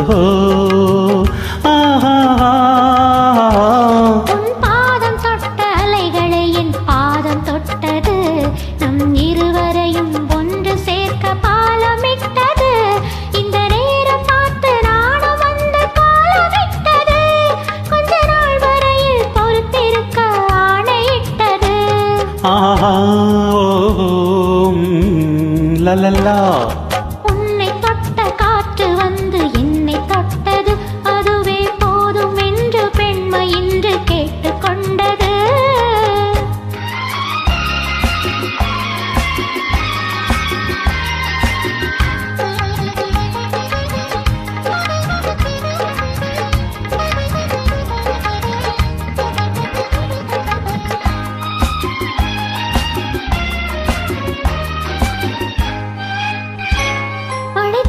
உன் பாதம் தொட்ட அலைகளை என் பாதம் தொட்டது நம் இருவரையும் ஒன்று சேர்க்க பாலமிட்டது இந்த நேரம் பார்த்து நானும் வந்து காலமிட்டது கொஞ்ச நாள் வரையில் பொறுத்திருக்க ஆணையிட்டது லலலா உன்னை தொட்ட காற்று வந்து என்னை தொட்டது அதுவே போதும் என்று பெண்மை இன்று கேட்டுக்கொண்டது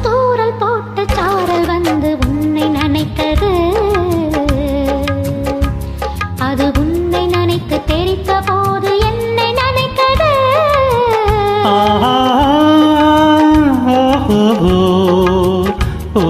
தூரல் போட்டு சாரல் வந்து உன்னை நினைத்தது அது உன்னை நினைத்து தெரித்த போது என்னை நினைத்தது ஓ